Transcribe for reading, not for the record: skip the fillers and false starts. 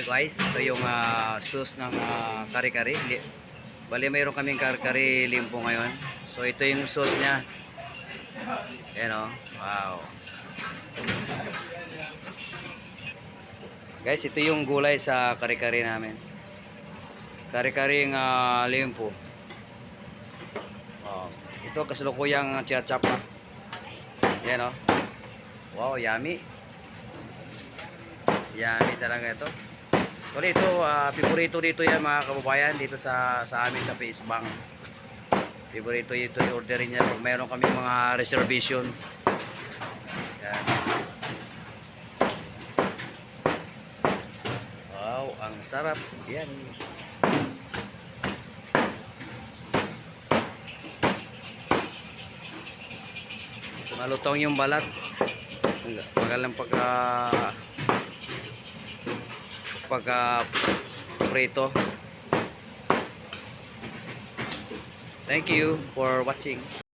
guys, ito yung sauce ng kare-kare. Bali mayroon kaming kare-kare limpo ngayon. So ito yung sauce niya. Ayan o. Wow. Guys, ito yung gulay sa kare-kare namin. Kare-kare limpo. Wow. Ito kasalukuyang chia-chop na. Ayan o. Wow, yummy. Yummy talaga ito. Actually ito, favorito dito yan mga kababayan dito sa amin sa Face Bank. Favorito ito yung orderin niya pag mayroon kami mga reservation. Yan. Wow, ang sarap. Yan. Malutong yung balat. Magalang pagka prito. Thank you for watching.